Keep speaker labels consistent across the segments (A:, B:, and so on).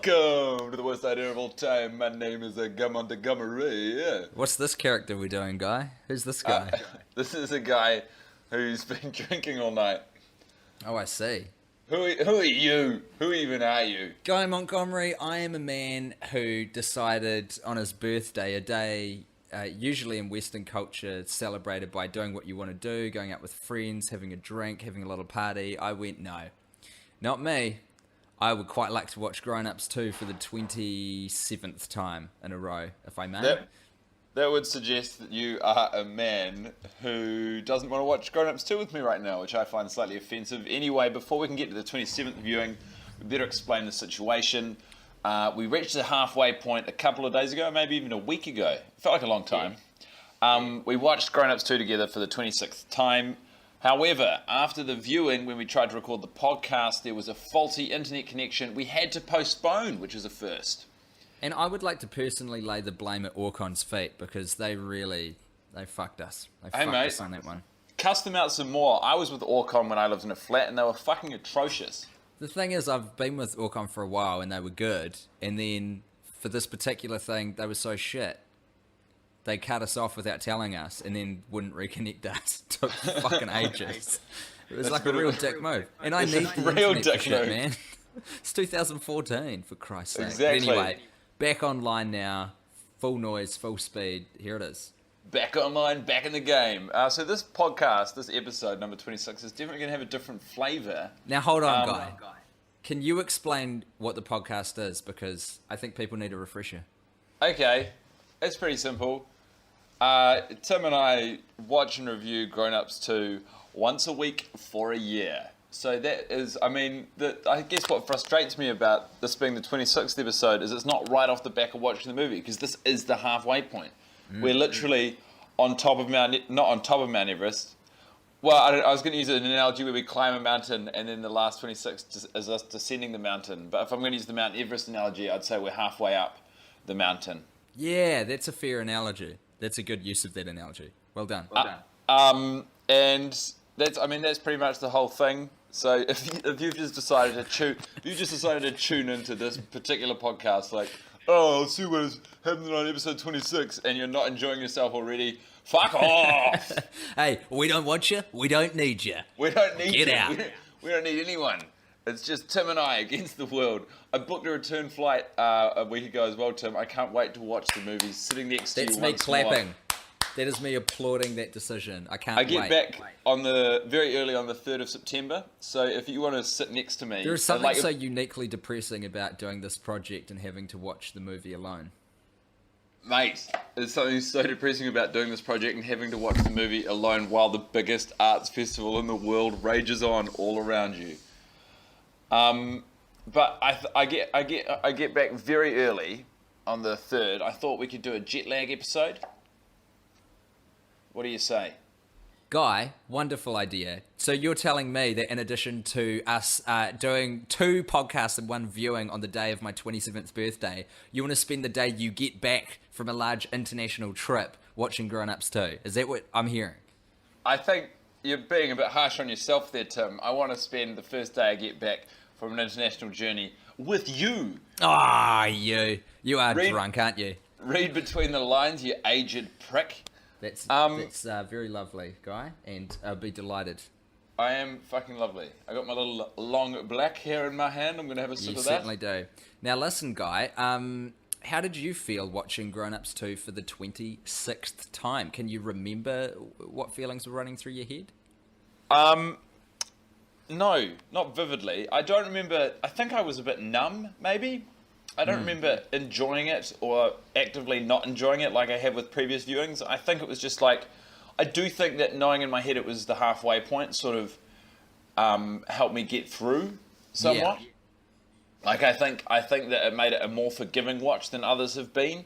A: Welcome to the worst idea of all time. My name is Gum on the Gummeray.
B: What's this character we're doing, Guy? Who's this guy?
A: This is a guy who's been drinking all night.
B: Oh, I see.
A: Who are you? Who even are you?
B: Guy Montgomery, I am a man who decided on his birthday, a day usually in Western culture celebrated by doing what you want to do, going out with friends, having a drink, having a little party. I went, no, not me. I would quite like to watch Grown Ups 2 for the 27th time in a row, if I may.
A: That would suggest that you are a man who doesn't want to watch Grown Ups 2 with me right now, which I find slightly offensive. Anyway, before we can get to the 27th viewing, we better explain the situation. We reached the halfway point a couple of days ago, maybe even a week ago. It felt like a long time. We watched Grown Ups 2 together for the 26th time. However, after the viewing, when we tried to record the podcast, there was a faulty internet connection. We had to postpone, which is a first.
B: And I would like to personally lay the blame at Orcon's feet because they fucked us. They fucked us on that one.
A: Cuss them out some more. I was with Orcon when I lived in a flat and they were fucking atrocious.
B: The thing is, I've been with Orcon for a while and they were good. And then for this particular thing, they were so shit. They cut us off without telling us and then wouldn't reconnect us. It took fucking ages. It was like a real dick move. And I need the
A: real
B: internet
A: dick
B: for shit,
A: move,
B: man. It's 2014, for Christ's sake.
A: Exactly.
B: But anyway, back online now. Full noise, full speed. Here it is.
A: Back online, back in the game. So this podcast, this episode, number 26, is definitely going to have a different flavour.
B: Now hold on, Guy. Can you explain what the podcast is? Because I think people need a refresher.
A: Okay, it's pretty simple. Tim and I watch and review Grown Ups 2 once a week for a year. So that is, I guess what frustrates me about this being the 26th episode is it's not right off the back of watching the movie, because this is the halfway point. We're literally on top of not on top of Mount Everest. Well, I was going to use an analogy where we climb a mountain and then the last 26 is us descending the mountain. But if I'm going to use the Mount Everest analogy, I'd say we're halfway up the mountain.
B: Yeah, that's a fair analogy. That's a good use of that analogy. Well done.
A: And that's pretty much the whole thing. So if you've just decided to tune into this particular podcast, like, oh, I'll see what is happening on episode 26, and you're not enjoying yourself already, fuck off.
B: Hey, we don't want you. We don't need you.
A: We don't need you.
B: Get out.
A: We don't need anyone. It's just Tim and I against the world. I booked a return flight a week ago as well, Tim. I can't wait to watch the movie sitting next to you.
B: That's me clapping. That is me applauding that decision. I can't wait.
A: I get back very early on the 3rd of September. So if you want to sit next to me.
B: There is something so uniquely depressing about doing this project and having to watch the movie alone.
A: Mate, there's something so depressing about doing this project and having to watch the movie alone while the biggest arts festival in the world rages on all around you. But I get back very early on the 3rd. I thought we could do a jet lag episode. What do you say?
B: Guy, wonderful idea. So you're telling me that in addition to us doing 2 podcasts and 1 viewing on the day of my 27th birthday, you want to spend the day you get back from a large international trip watching Grown Ups 2. Is that what I'm hearing?
A: I think you're being a bit harsh on yourself there, Tim. I want to spend the first day I get back from an international journey with you.
B: Ah, you are drunk, aren't you?
A: Read between the lines, you aged prick.
B: That's very lovely, Guy, and I'll be delighted.
A: I am fucking lovely. I got my little long black hair in my hand. I'm going to have a sip of that.
B: You certainly do. Now listen, Guy, how did you feel watching Grown Ups 2 for the 26th time? Can you remember what feelings were running through your head?
A: No, not vividly. I don't remember. I think I was a bit numb, maybe. I don't remember enjoying it or actively not enjoying it like I have with previous viewings. I think it was just like, I do think that knowing in my head it was the halfway point sort of helped me get through somewhat. Yeah. Like I think that it made it a more forgiving watch than others have been.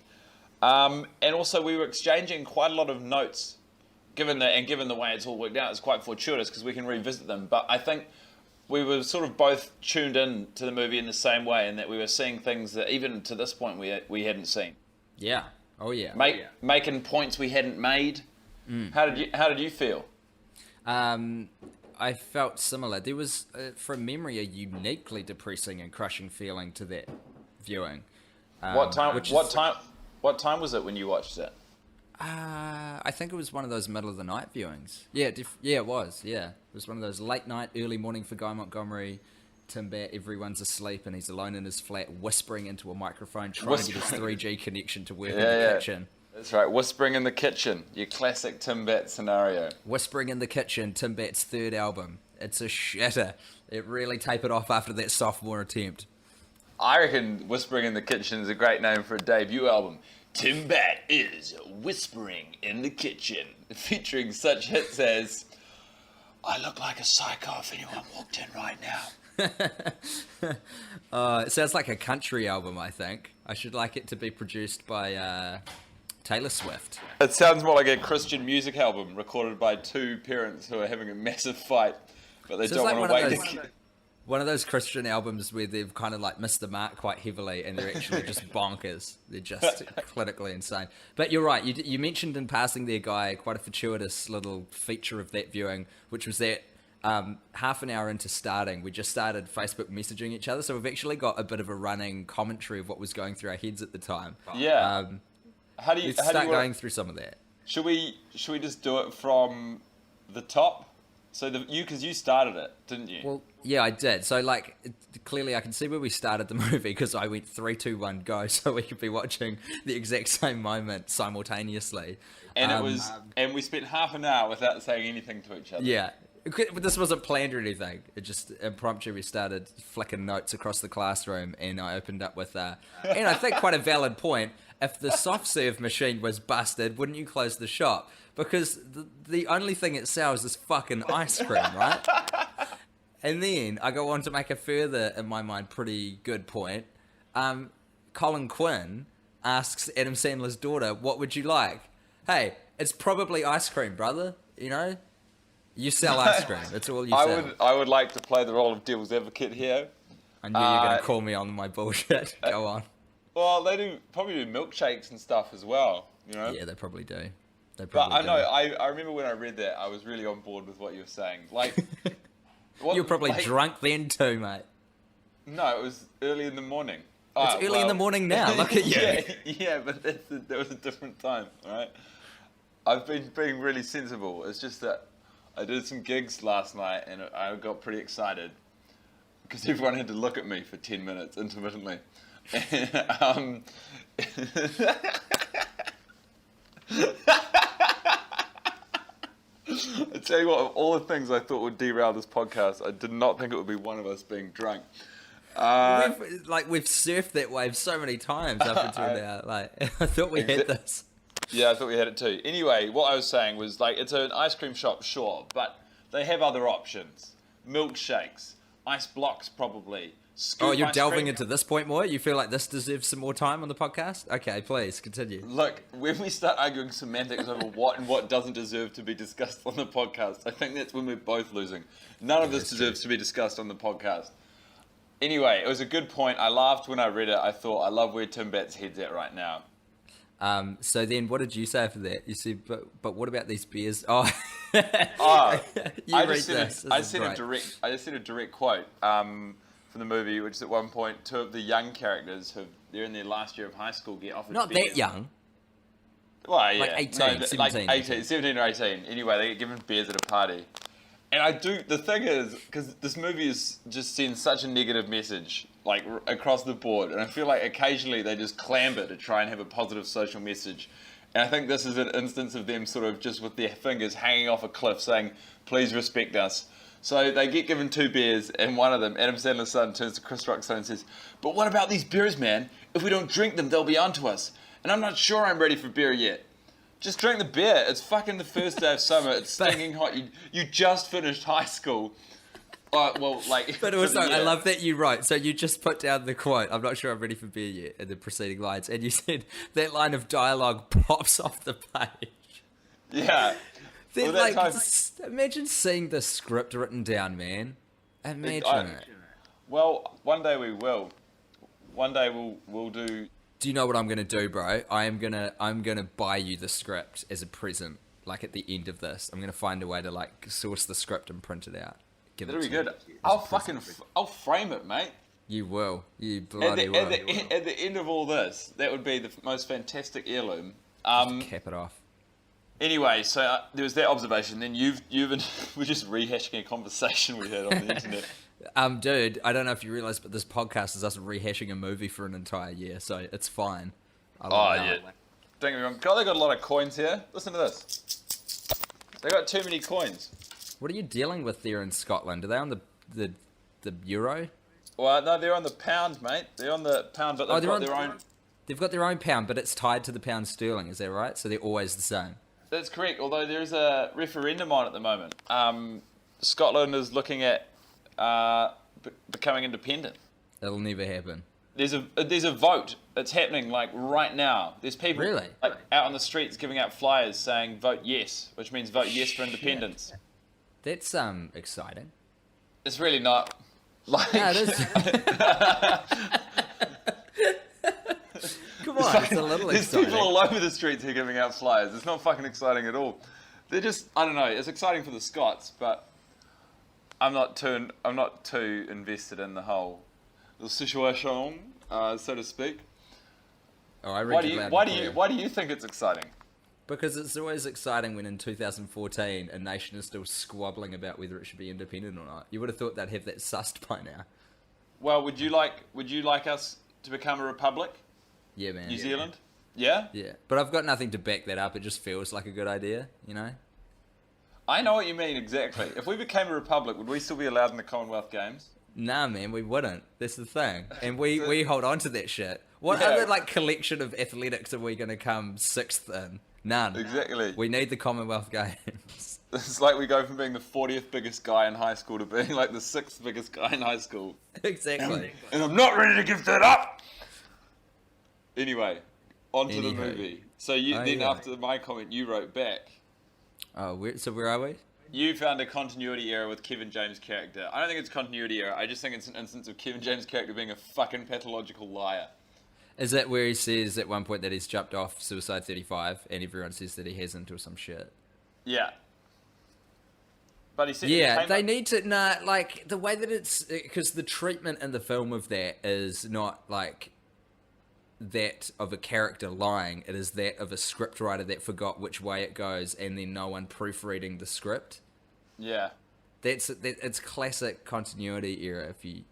A: And also we were exchanging quite a lot of notes, given the way it's all worked out. It's quite fortuitous because we can revisit them. But I think we were sort of both tuned in to the movie in the same way, in that we were seeing things that even to this point we hadn't seen.
B: Yeah. Oh yeah.
A: Making points we hadn't made. How did you feel?
B: I felt similar. There was, from memory, a uniquely depressing and crushing feeling to that viewing.
A: What time?
B: Which
A: What
B: is,
A: time? What time was it when you watched it?
B: I think it was one of those middle of the night viewings. Yeah, yeah, it was. Yeah, it was one of those late night, early morning for Guy Montgomery. Tim Bat, everyone's asleep and he's alone in his flat, whispering into a microphone, trying to get his 3G connection to work in the kitchen.
A: That's right, whispering in the kitchen. Your classic Tim Bat scenario.
B: Whispering in the Kitchen, Tim Bat's third album. It's a shitter. It really tapered off after that sophomore attempt.
A: I reckon Whispering in the Kitchen is a great name for a debut album. Tim Bat is Whispering in the Kitchen, featuring such hits as I look like a psycho if anyone walked in right now.
B: It sounds like a country album, I think. I should like it to be produced by Taylor Swift.
A: It sounds more like a Christian music album recorded by two parents who are having a massive fight, but they don't want to wait.
B: One of those Christian albums where they've kind of like missed the mark quite heavily and they're actually just bonkers. They're just clinically insane. But you're right. You mentioned in passing there, Guy, quite a fortuitous little feature of that viewing, which was that half an hour into starting, we just started Facebook messaging each other. So we've actually got a bit of a running commentary of what was going through our heads at the time.
A: Yeah.
B: Let's start going through some of that.
A: Should we just do it from the top? So because you started it, didn't you?
B: Well, yeah, I did. So like, clearly I can see where we started the movie because I went 3, 2, 1, go, so we could be watching the exact same moment simultaneously.
A: And and we spent half an hour without saying anything to each other.
B: Yeah. But this wasn't planned or anything. It just impromptu. We started flicking notes across the classroom, and I opened up with, and I think quite a valid point. If the soft serve machine was busted, wouldn't you close the shop? Because the only thing it sells is fucking ice cream, right? And then I go on to make a further, in my mind, pretty good point. Colin Quinn asks Adam Sandler's daughter, "What would you like?" Hey, it's probably ice cream, brother. You know. You sell ice cream. That's all you sell.
A: I would like to play the role of devil's advocate here.
B: I knew you were going to call me on my bullshit. Go on.
A: Well, they probably do milkshakes and stuff as well, you know?
B: Yeah, they probably do.
A: But I know, I remember when I read that, I was really on board with what you were saying. Like,
B: you were probably drunk then too, mate.
A: No, it was early in the morning.
B: It's early in the morning now. Look at you.
A: Yeah, but that was a different time, right? I've been being really sensible. It's just that I did some gigs last night and I got pretty excited because everyone had to look at me for 10 minutes intermittently. And, I tell you what, of all the things I thought would derail this podcast, I did not think it would be one of us being drunk.
B: We've surfed that wave so many times up until now. Like, I thought we had this.
A: Yeah, I thought we had it too. Anyway, what I was saying was, like, it's an ice cream shop, sure, but they have other options. Milkshakes, ice blocks probably.
B: Oh, you're delving into this point more? You feel like this deserves some more time on the podcast? Okay, please, continue.
A: Look, when we start arguing semantics over what and what doesn't deserve to be discussed on the podcast, I think that's when we're both losing. None of this deserves to be discussed on the podcast. Anyway, it was a good point. I laughed when I read it. I thought, I love where Tim Bat's head's at right now.
B: So then what did you say after that? You said, but what about these beers? Oh,
A: I just said a direct quote from the movie, which is at one point, two of the young characters they're in their last year of high school get offered
B: Not
A: beers.
B: that young.
A: Well, yeah.
B: Like 18, 17.
A: 17 or 18. Anyway, they get given beers at a party. And the thing is, because this movie is just sends such a negative message, like, across the board, and I feel like occasionally they just clamber to try and have a positive social message. And I think this is an instance of them sort of just with their fingers hanging off a cliff saying, please respect us. So they get given 2 beers, and one of them, Adam Sandler's son, turns to Chris Rock's son and says, but what about these beers, man? If we don't drink them, they'll be onto us. And I'm not sure I'm ready for beer yet. Just drink the beer. It's fucking the first day of summer. It's stinging hot. You just finished high school. But also,
B: I love that you wrote. So you just put down the quote, I'm not sure I'm ready for beer yet, in the preceding lines. And you said that line of dialogue pops off the page.
A: Yeah.
B: Then, imagine seeing the script written down, man. Imagine it.
A: Well, one day we will. One day we'll do...
B: Do you know what I'm gonna do, bro? I'm gonna buy you the script as a present. Like at the end of this, I'm gonna find a way to like source the script and print it out.
A: That'll be good. I'll frame it, mate.
B: You will. You
A: At
B: bloody
A: the,
B: will.
A: at the end of all this, that would be the most fantastic heirloom.
B: Cap it off.
A: Anyway, so there was that observation. Then we're just rehashing a conversation we had on the internet.
B: Dude, I don't know if you realise, but this podcast is us rehashing a movie for an entire year, so it's fine.
A: Oh, yeah. Don't get me wrong. God, they got a lot of coins here. Listen to this. They got too many coins.
B: What are you dealing with there in Scotland? Are they on the euro?
A: Well, no, they're on the pound, mate. They're on the pound, but they've got their own...
B: They've got their own pound, but it's tied to the pound sterling, is that right? So they're always the same.
A: That's correct, although there is a referendum on at the moment. Scotland is looking at becoming independent.
B: It'll never happen.
A: There's a vote. It's happening like right now. There's people
B: Really?
A: like out on the streets giving out flyers saying vote yes, which means vote yes for independence.
B: That's exciting.
A: It's really not. Like,
B: Yeah, it is. Come on, it's a little
A: there's
B: exciting.
A: people all over the streets here giving out flyers. It's not fucking exciting at all. They're just, I don't know. It's exciting for the Scots, but I'm not too invested in the whole situation, so to speak.
B: Oh, I read it loud and clear.
A: Why do you think it's exciting?
B: Because it's always exciting when in 2014 a nation is still squabbling about whether it should be independent or not. You would have thought they'd have that sussed by now.
A: Well, would you like us to become a republic?
B: Yeah, man.
A: New Zealand? Yeah?
B: Yeah, but I've got nothing to back that up. It just feels like a good idea, you know?
A: I know what you mean exactly. If we became a republic, would we still be allowed in the Commonwealth Games?
B: Nah, man, we wouldn't. That's the thing. And we hold on to that shit. What
A: Yeah.
B: other, collection of athletics are we going to come sixth in? None.
A: Exactly.
B: We need the Commonwealth Games.
A: It's like we go from being the 40th biggest guy in high school to being like the 6th biggest guy in high school.
B: Exactly.
A: And I'm not ready to give that up! Anyway, on to the movie. So after my comment, you wrote back.
B: Oh, where are we?
A: You found a continuity error with Kevin James' character. I don't think it's a continuity error. I just think it's an instance of Kevin James' character being a fucking pathological liar.
B: Is that where he says at one point that he's jumped off Suicide 35 and everyone says that he hasn't or some shit?
A: Yeah. But he said...
B: Yeah, they need to... Nah, the way that it's... Because the treatment in the film of that is not, that of a character lying. It is that of a scriptwriter that forgot which way it goes and then no one proofreading the script.
A: Yeah.
B: It's classic continuity error if you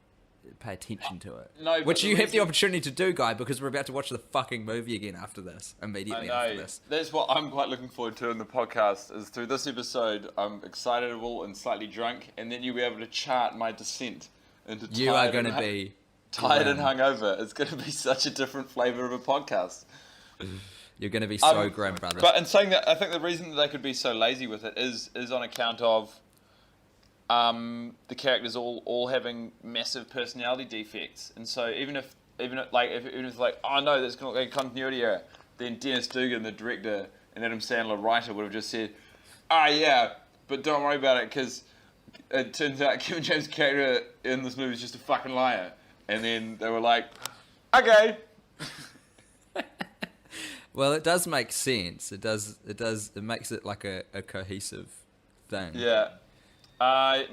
B: pay attention to it.
A: No,
B: which you have the opportunity to do, Guy, because we're about to watch the fucking movie again after this. Immediately after this.
A: That's what I'm quite looking forward to in the podcast, is through this episode, I'm excitable and slightly drunk, and then you'll be able to chart my descent into
B: You are going to be...
A: tired and hungover. It's going to be such a different flavour of a podcast.
B: You're going to be so grim, brother.
A: But in saying that, I think the reason that they could be so lazy with it is on account of the characters all having massive personality defects, and so even if oh no, that's going to look like a continuity error, then Dennis Dugan, the director, and Adam Sandler, writer, would have just said, yeah, but don't worry about it because it turns out Kevin James' character in this movie is just a fucking liar. And then they were like, okay.
B: Well, it does make sense. It makes it like a cohesive thing.
A: Yeah.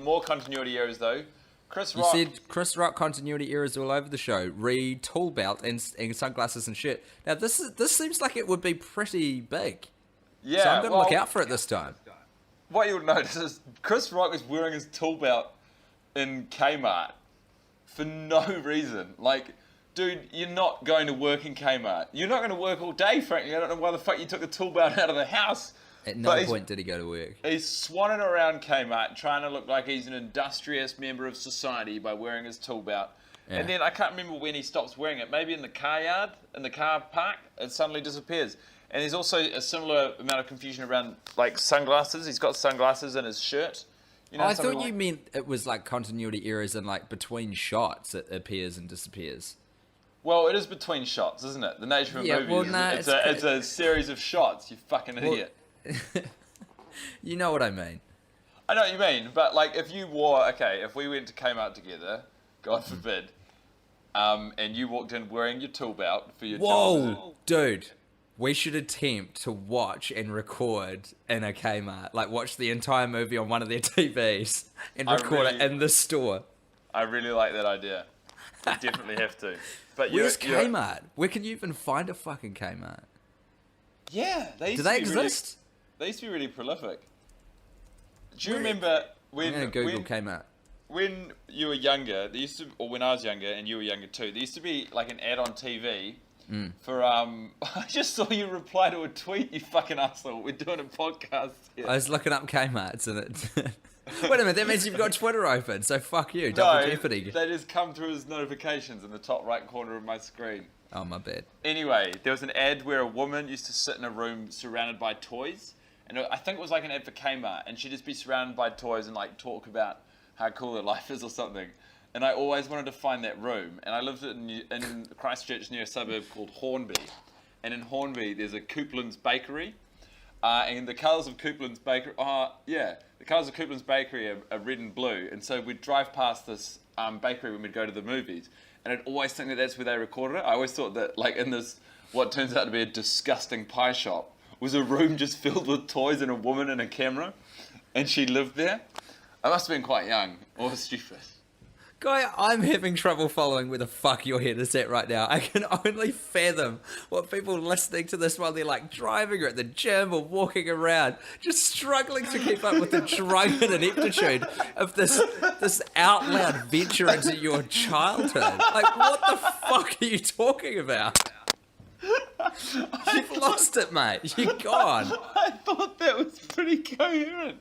A: More continuity errors, though. Chris
B: You
A: Rock...
B: said Chris Rock continuity errors all over the show. Re tool belt and sunglasses and shit. Now, this seems like it would be pretty big.
A: Yeah,
B: so I'm going to look out for it this time.
A: What you'll notice is Chris Rock is wearing his tool belt in K-Mart. For no reason. Dude, you're not going to work in K-Mart. You're not going to work all day, frankly. I don't know why the fuck you took the tool belt out of the house.
B: At no point did he go to work.
A: He's swanning around K-Mart trying to look like he's an industrious member of society by wearing his tool belt. Yeah. And then I can't remember when he stops wearing it. Maybe in the car yard, in the car park, it suddenly disappears. And there's also a similar amount of confusion around, sunglasses. He's got sunglasses in his shirt. You know,
B: I thought you meant it was continuity errors and between shots it appears and disappears.
A: Well, it is between shots, isn't it? The nature of a movie is it's a series of shots, you fucking idiot.
B: You know what I mean.
A: I know what you mean, but if we went to Kmart together, God forbid, and you walked in wearing your tool belt for your
B: Whoa, dude. We should attempt to watch and record in a Kmart. Watch the entire movie on one of their TVs and record it in the store.
A: I really like that idea. You definitely have to. But
B: Where's K-Mart? Where can you even find a fucking K-Mart?
A: Yeah, they used
B: Do
A: to
B: they
A: be really,
B: exist?
A: they used to be really prolific. Do you
B: Where-
A: remember
B: I'm gonna Google K-Mart.
A: when you were younger? There used to, or when I was younger and you were younger too, there used to be like an ad on TV for I just saw you reply to a tweet. You fucking asshole. We're doing a podcast here.
B: I was looking up K-Marts and it. Wait a minute, that means you've got Twitter open. So fuck you, double jeopardy.
A: They just come through as notifications in the top right corner of my screen.
B: Oh my bad.
A: Anyway, there was an ad where a woman used to sit in a room surrounded by toys, and I think it was like an ad for K-Mart, and she'd just be surrounded by toys and like talk about how cool her life is or something. And I always wanted to find that room, and I lived in Christchurch near a suburb called Hornby, and in Hornby there's a Coupland's Bakery, and the colours of Coupland's Bakery, the colours of Coupland's Bakery are red and blue, and so we'd drive past this bakery when we'd go to the movies. And I'd always think that that's where they recorded it. I always thought that, like, in this, what turns out to be a disgusting pie shop, was a room just filled with toys and a woman and a camera, and she lived there. I must have been quite young, or stupid.
B: Guy, I'm having trouble following where the fuck your head is at right now. I can only fathom what people listening to this while they're like driving or at the gym or walking around, just struggling to keep up with the drunken ineptitude of this out loud venture into your childhood. Like, what the fuck are you talking about? You've lost it, mate. You're gone.
A: I thought that was pretty coherent.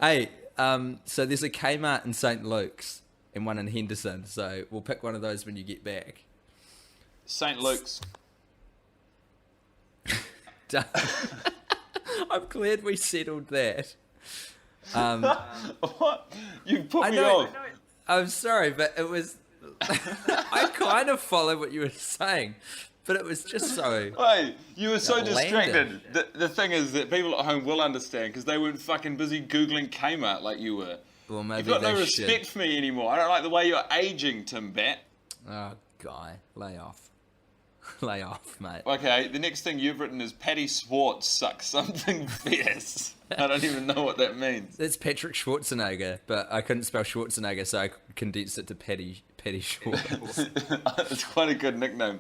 B: Hey, so there's a Kmart in St. Luke's and one in Henderson, so we'll pick one of those when you get back.
A: St. Luke's.
B: I'm glad we settled that.
A: What? You put
B: I
A: me
B: know,
A: off.
B: I'm sorry, but it was... I kind of follow what you were saying, but it was just so...
A: Hey, you were so
B: Outlandish.
A: distracted. The thing is that people at home will understand because they weren't fucking busy Googling Kmart like you were.
B: Well, maybe
A: You've got no
B: they
A: respect
B: should.
A: for me anymore. I don't like the way you're aging, Tim Bat.
B: Oh, Guy, lay off. Lay off, mate.
A: Okay, the next thing you've written is Patty Schwartz sucks something fierce. I don't even know what that means.
B: That's Patrick Schwarzenegger, but I couldn't spell Schwarzenegger, so I condensed it to Patty Schwartz.
A: It's quite a good nickname.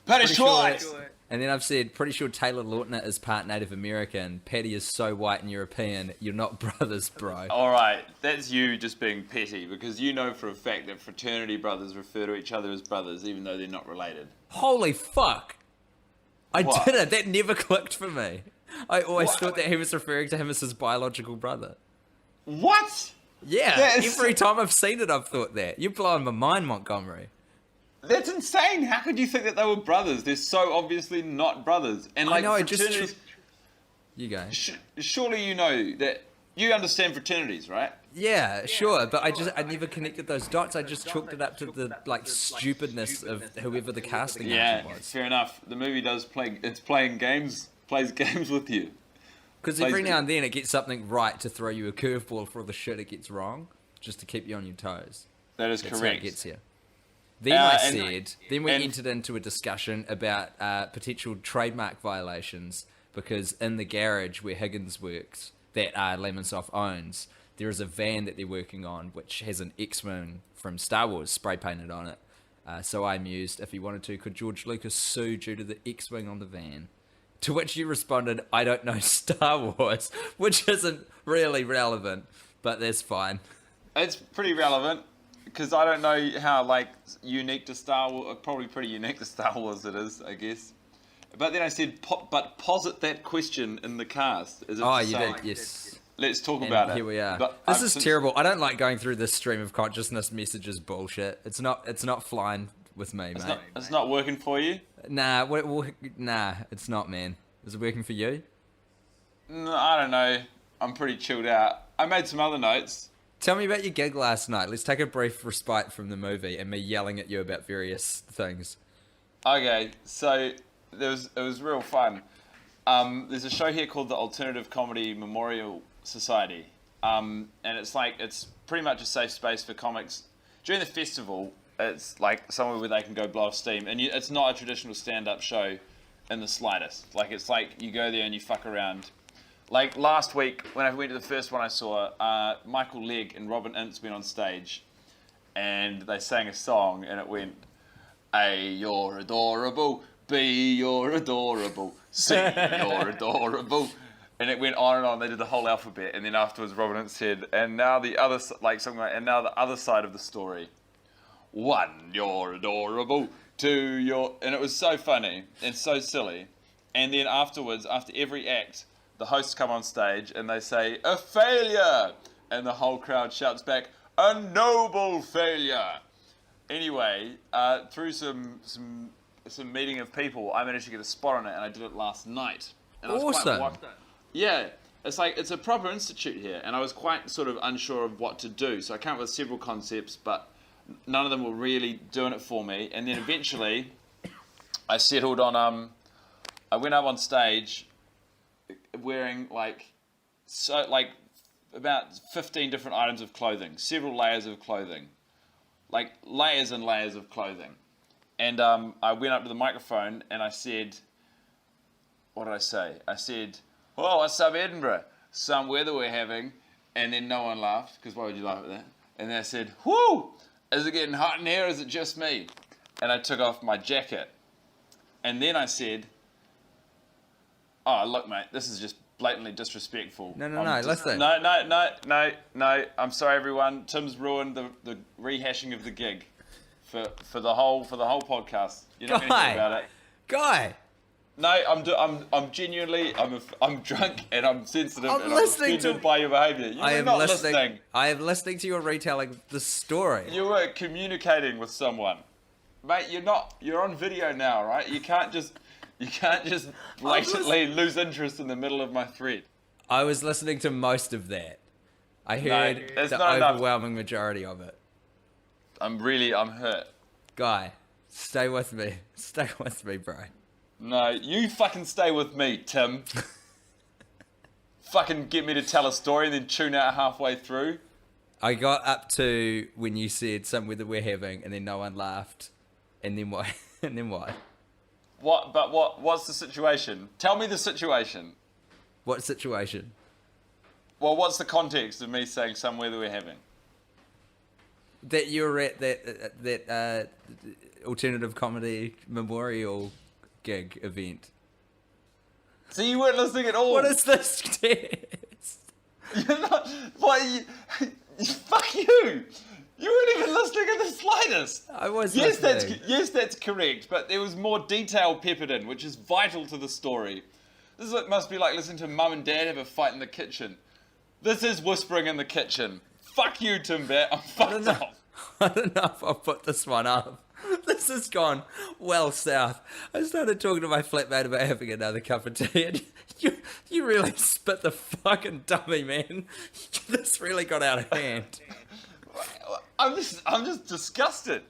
A: Patty
B: Pretty sure
A: Schwartz!
B: And then I've said, pretty sure Taylor Lautner is part Native American. Patty is so white and European. You're not brothers, bro.
A: Alright, that's you just being petty because you know for a fact that fraternity brothers refer to each other as brothers even though they're not related.
B: Holy fuck! I
A: What?
B: did it. That never clicked for me. I always
A: What?
B: thought that he was referring to him as his biological brother.
A: What?
B: Yeah,
A: That is-
B: every time I've seen it, I've thought that. You're blowing my mind, Montgomery.
A: That's insane. How could you think that they were brothers? They're so obviously not brothers. And like
B: I know, I just...
A: fraternities,
B: You go.
A: surely you know that you understand fraternities, right?
B: Yeah, sure, but I never connected those dots. I just chalked it up to the like stupidness of whoever the casting agent was.
A: Fair enough. The movie does plays games with you.
B: Because every now and then it gets something right to throw you a curveball for all the shit it gets wrong, just to keep you on your toes.
A: That is
B: That's
A: correct.
B: how it gets here. Then then we
A: and-
B: entered into a discussion about potential trademark violations because in the garage where Higgins works, that Lemonsoft owns, there is a van that they're working on which has an X-Wing from Star Wars spray painted on it. So I mused, if he wanted to, could George Lucas sue due to the X-Wing on the van? To which you responded, I don't know Star Wars, which isn't really relevant, but that's fine.
A: It's pretty relevant because I don't know how like unique to Star Wars. Probably pretty unique to Star Wars it is, I guess. But then I said, but posit that question in the cast. As if
B: Oh,
A: to
B: you
A: say,
B: did, yes.
A: Let's talk
B: And
A: about it.
B: here we are.
A: But
B: This
A: I've
B: is
A: since-
B: terrible. I don't like going through this stream of consciousness messages bullshit. It's not flying with me, mate.
A: It's not working for you.
B: Nah, nah, it's not, man. Is it working for you?
A: No, I don't know. I'm pretty chilled out. I made some other notes.
B: Tell me about your gig last night. Let's take a brief respite from the movie and me yelling at you about various things.
A: Okay, so it was real fun. There's a show here called the Alternative Comedy Memorial Society, and it's pretty much a safe space for comics. During the festival, it's like somewhere where they can go blow off steam, and it's not a traditional stand-up show in the slightest. Like it's like you go there and you fuck around. Like last week when I went to the first one I saw, Michael Legg and Robin Ince went on stage, and they sang a song, and it went, A, you're adorable, B, you're adorable, C, you're adorable. And it went on and on. They did the whole alphabet, and then afterwards Robin said, and now the other, like something like, and now the other side of the story. 1, you're adorable. 2, you're, and it was so funny and so silly. And then afterwards, after every act, the hosts come on stage and they say, a failure, and the whole crowd shouts back, a noble failure. Anyway, through some meeting of people, I managed to get a spot on it, and I did it last night. And I was quite wiped out. Yeah, it's a proper institute here, and I was quite sort of unsure of what to do. So I came up with several concepts, but none of them were really doing it for me. And then eventually, I settled on I went up on stage wearing about 15 different items of clothing, several layers of clothing, like layers and layers of clothing. And I went up to the microphone and I said, what did I say? I said, oh, what's up, Edinburgh? Some weather we're having. And then no one laughed, because why would you laugh at that? And then I said, whoo, is it getting hot in here, or is it just me? And I took off my jacket. And then I said, oh, look, mate, this is just blatantly disrespectful.
B: No, listen.
A: No, I'm sorry, everyone. Tim's ruined the rehashing of the gig for the whole podcast. You're not going to hear about it.
B: Guy!
A: No, I'm genuinely, I'm drunk and I'm sensitive and I'm offended by your behaviour. You were not listening.
B: I am listening to your retelling of the story.
A: You were communicating with someone. Mate, you're on video now, right? You can't just blatantly lose interest in the middle of my thread.
B: I was listening to most of that. I heard the overwhelming majority of it.
A: I'm hurt.
B: Guy, stay with me. Stay with me, bro.
A: No, you fucking stay with me, Tim. Fucking get me to tell a story and then tune out halfway through.
B: I got up to when you said some weather we're having, and then no one laughed. And then what? And then what?
A: What's the situation? Tell me the situation.
B: What situation?
A: Well, what's the context of me saying some weather we're having?
B: That you were at that alternative comedy memorial gig event.
A: So you weren't listening at all?
B: What is this test?
A: You're not... Fuck you! You weren't even listening in the slightest.
B: I was listening.
A: Yes, that's correct, but there was more detail peppered in, which is vital to the story. This is what it must be like listening to mum and dad have a fight in the kitchen. This is whispering in the kitchen. Fuck you, Tim Bat. I'm fucked off.
B: I don't know if I'll put this one up. This has gone well south. I started talking to my flatmate about having another cup of tea, and you really spit the fucking dummy, man. This really got out of hand.
A: I'm just disgusted.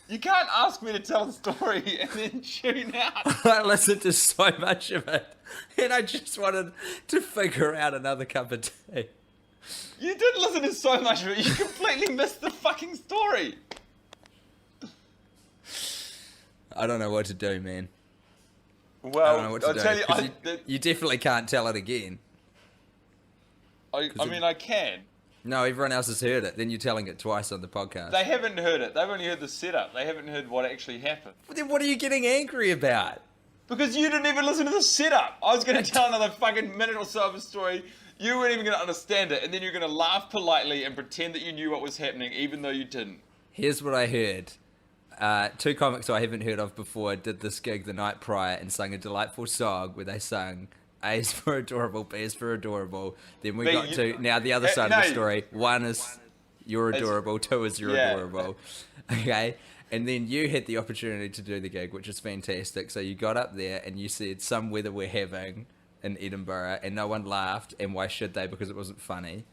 A: You can't ask me to tell the story and then tune out.
B: I listened to so much of it, and I just wanted to figure out another cup of tea.
A: You did listen to so much of it. You completely missed the fucking story.
B: I don't know what to do, man.
A: Well,
B: I don't know what to
A: I'll
B: do.
A: tell you,
B: You definitely can't tell it again.
A: I mean, I can.
B: No, everyone else has heard it. Then you're telling it twice on the podcast.
A: They haven't heard it. They've only heard the setup. They haven't heard what actually happened.
B: But then what are you getting angry about?
A: Because you didn't even listen to the setup. I was going to tell another fucking minute or so of a story. You weren't even going to understand it. And then you're going to laugh politely and pretend that you knew what was happening, even though you didn't.
B: Here's what I heard. Two comics I haven't heard of before did this gig the night prior and sang a delightful song where they sang A is for adorable, B is for adorable. Then we got to now the other side of the story. One is you're adorable, two is you're adorable. Okay? And then you had the opportunity to do the gig, which is fantastic. So you got up there and you said some weather we're having in Edinburgh, and no one laughed, and why should they? Because it wasn't funny.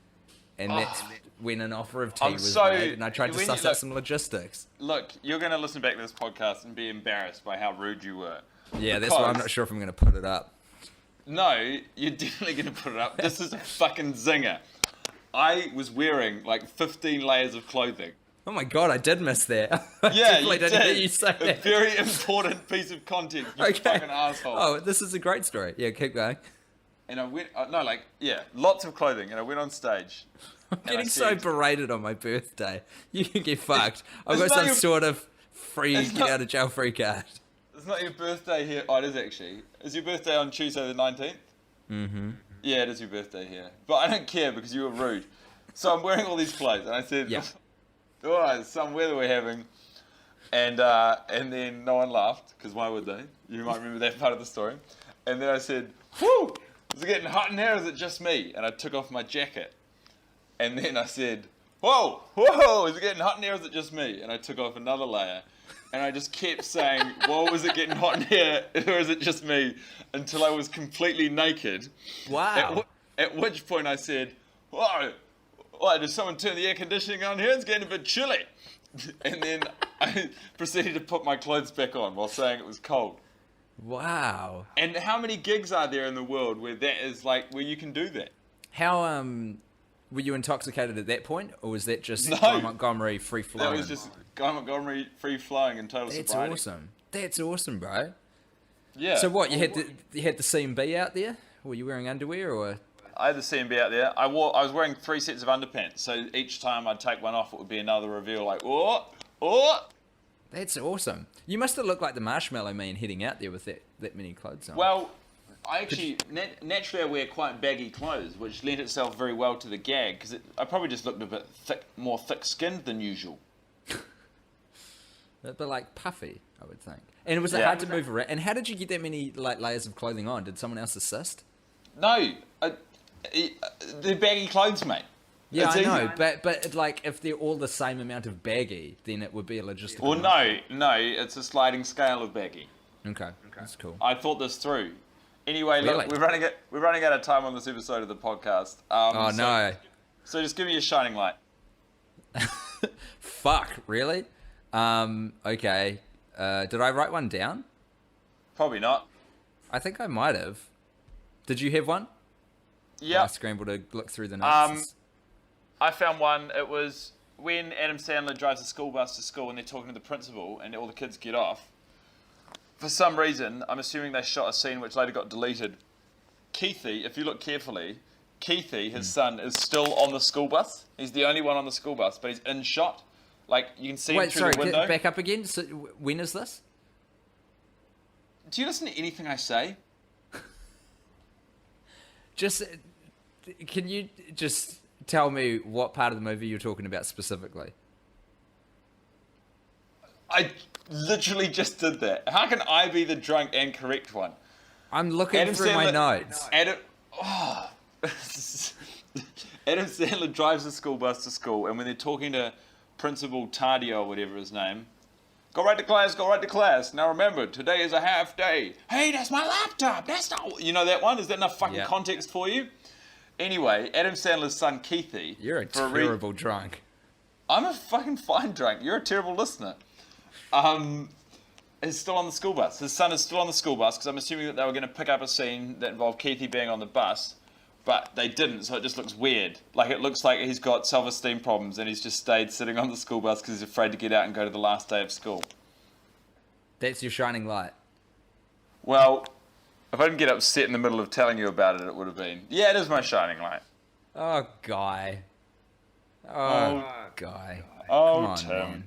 B: And that's when an offer of tea was made, and I tried to suss out some logistics.
A: Look, you're going to listen back to this podcast and be embarrassed by how rude you were.
B: Yeah, that's why I'm not sure if I'm going to put it up.
A: No, you're definitely going to put it up. This is a fucking zinger. I was wearing like 15 layers of clothing.
B: Oh my god, I did miss that.
A: Yeah, you
B: didn't
A: did.
B: hear you say that.
A: A very important piece of content, you fucking asshole.
B: Oh, this is a great story. Yeah, keep going.
A: And I went, lots of clothing, and I went on stage.
B: I'm
A: I
B: getting so
A: said-
B: berated on my birthday. You can get fucked. I've
A: it's
B: got
A: not
B: some
A: your-
B: sort of free
A: it's
B: get
A: not-
B: out of jail free card.
A: It's not your birthday here. Oh, it is actually. Is your birthday on Tuesday the 19th?
B: Mm-hmm.
A: Yeah, it is your birthday here. But I don't care because you were rude. So I'm wearing all these clothes, and I said,
B: Yeah.
A: "Oh, it's some weather we're having," and then no one laughed because why would they? You might remember that part of the story. And then I said, "Whew, is it getting hot in here? Or is it just me?" And I took off my jacket, and then I said, "Whoa, whoa, is it getting hot in here? Or is it just me?" And I took off another layer. And I just kept saying, "Whoa, is it getting hot in here? Or is it just me?" Until I was completely naked.
B: Wow.
A: At which point I said, "Whoa, why, did someone turn the air conditioning on here? It's getting a bit chilly." And then I proceeded to put my clothes back on while saying it was cold.
B: Wow.
A: And how many gigs are there in the world where that is like, where you can do that?
B: How were you intoxicated at that point, or was that just
A: No.
B: Guy Montgomery free flowing?
A: That was just Guy Montgomery free flowing and total
B: That's
A: sobriety.
B: awesome. That's awesome, bro.
A: Yeah.
B: So what? You had the CMB out there? Were you wearing underwear or?
A: I had the CMB out there. I was wearing 3 sets of underpants, so each time I'd take one off, it would be another reveal. Like, oh.
B: That's awesome. You must have looked like the Marshmallow Man heading out there with that many clothes on.
A: Well, I actually naturally I wear quite baggy clothes, which lent itself very well to the gag because I probably just looked a bit more thick-skinned than usual.
B: but like puffy, I would think. And was it
A: Yeah.
B: hard to move around? And how did you get that many like layers of clothing on? Did someone else assist?
A: No, they're baggy clothes, mate.
B: Yeah,
A: It's
B: I know,
A: easy.
B: but like if they're all the same amount of baggy, then it would be a logistical.
A: Well, no, it's a sliding scale of baggy.
B: Okay, that's cool.
A: I thought this through. Anyway,
B: Really?
A: look, we're running out of time on this episode of the podcast.
B: Oh no.
A: So just give me a shining light.
B: Fuck, really? Okay. Did I write one down?
A: Probably not.
B: I think I might have. Did you have one?
A: Yeah.
B: I scrambled to look through the notes.
A: I found one. It was when Adam Sandler drives the school bus to school and they're talking to the principal and all the kids get off. For some reason, I'm assuming they shot a scene which later got deleted. Keithy, if you look carefully, Keithy, his son, is still on the school bus. He's the only one on the school bus, but he's in shot. Like, you can see him
B: Wait,
A: through
B: sorry,
A: the window.
B: back up again. So, when is this?
A: Do you listen to anything I say?
B: Just, can you just tell me what part of the movie you're talking about specifically?
A: I literally just did that. How can I be the drunk and correct one?
B: I'm looking
A: Adam
B: through my
A: Sandler-
B: notes.
A: Adam Sandler drives the school bus to school, and when they're talking to Principal Tadio or whatever his name, go right to class, go right to class. Now remember, today is a half day. Hey, that's my laptop. That's not... You know that one? Is that enough fucking
B: Yeah.
A: context for you? Anyway, Adam Sandler's son, Keithy...
B: You're a
A: for
B: terrible drunk.
A: I'm a fucking fine drunk. You're a terrible listener. Is still on the school bus. His son is still on the school bus because I'm assuming that they were going to pick up a scene that involved Keithy being on the bus, but they didn't, so it just looks weird. Like, it looks like he's got self-esteem problems and he's just stayed sitting on the school bus because he's afraid to get out and go to the last day of school.
B: That's your shining light.
A: Well, if I didn't get upset in the middle of telling you about it, it would have been, yeah, it is my shining light.
B: Oh, Guy. Oh, Guy.
A: Oh,
B: Come on,
A: Tim.
B: man.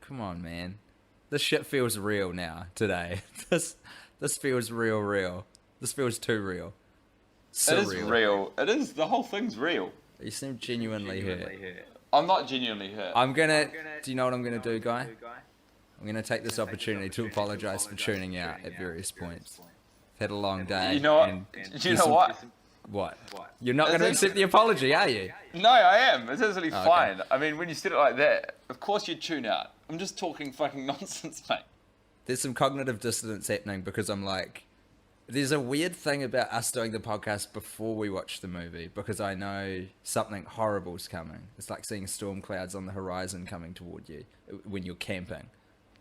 B: Come on, man. This shit feels real now, today. This feels real. This feels too real.
A: It is
B: Surreal.
A: real. It is. The whole thing's real.
B: You seem genuinely hurt.
A: I'm not genuinely hurt.
B: Do you know what I'm gonna do, Guy? I'm gonna take this opportunity to apologise for tuning out at various points. I've had a long day.
A: You know what?
B: and
A: Do you
B: there's
A: know
B: some-
A: what?
B: What? You're not gonna
A: Is it-
B: accept the apology, are you?
A: No, I am. It's totally
B: Oh, okay.
A: fine. I mean, when you said it like that, of course you'd tune out. I'm just talking fucking nonsense, mate.
B: There's some cognitive dissonance happening because I'm like, there's a weird thing about us doing the podcast before we watch the movie because I know something horrible's coming. It's like seeing storm clouds on the horizon coming toward you when you're camping.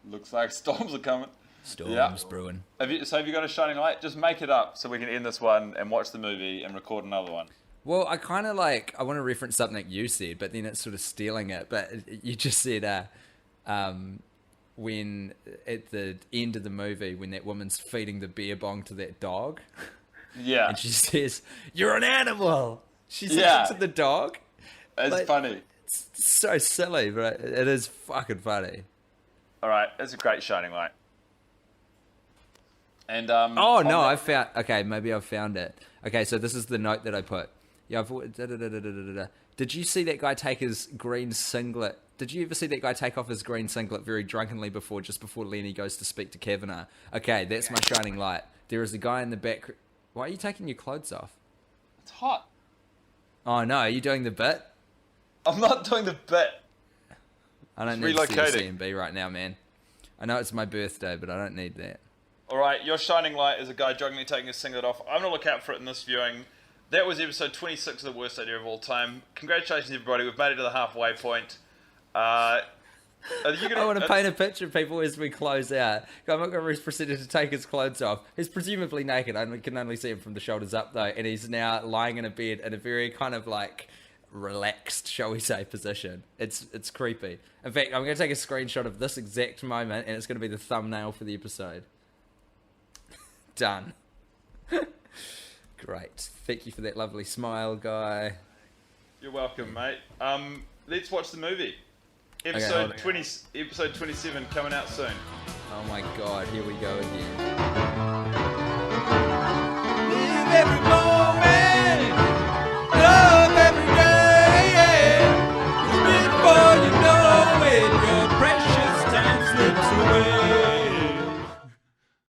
A: Looks like storms are coming.
B: Storms
A: Yeah.
B: brewing.
A: Have you got a shining light? Just make it up so we can end this one and watch the movie and record another one.
B: Well, I kind of I want to reference something you said, but then it's sort of stealing it. But you just said, when at the end of the movie, when that woman's feeding the beer bong to that dog,
A: Yeah.
B: and she says, "You're an animal." She says
A: Yeah.
B: it to the dog,
A: It's
B: Like,
A: funny.
B: It's so silly, but it is fucking funny.
A: All right, it's a great shining light. And
B: Oh no, I found. Okay, maybe I've found it. Okay, so this is the note that I put. Yeah, did you see that guy take his green singlet? Did you ever see that guy take off his green singlet very drunkenly just before Lenny goes to speak to Kavanagh? Okay, that's my shining light. There is a guy in the back. Why are you taking your clothes off?
A: It's hot.
B: Oh no, are you doing the bit?
A: I'm not doing the bit.
B: I don't need to see a C&B right now, man. I know it's my birthday, but I don't need that.
A: All right, your shining light is a guy drunkenly taking his singlet off. I'm going to look out for it in this viewing. That was episode 26 of the worst idea of all time. Congratulations, everybody. We've made it to the halfway point. I
B: want to paint a picture of people as we close out. Guy Montgomery's proceeded to take his clothes off. He's presumably naked. I can only see him from the shoulders up, though. And he's now lying in a bed in a very kind of like relaxed, shall we say, position. It's creepy. In fact, I'm going to take a screenshot of this exact moment, and it's going to be the thumbnail for the episode. Done. Great. Thank you for that lovely smile, Guy.
A: You're welcome, mate. Let's watch the movie. Episode 27 coming out soon.
B: Oh my god, here we go again.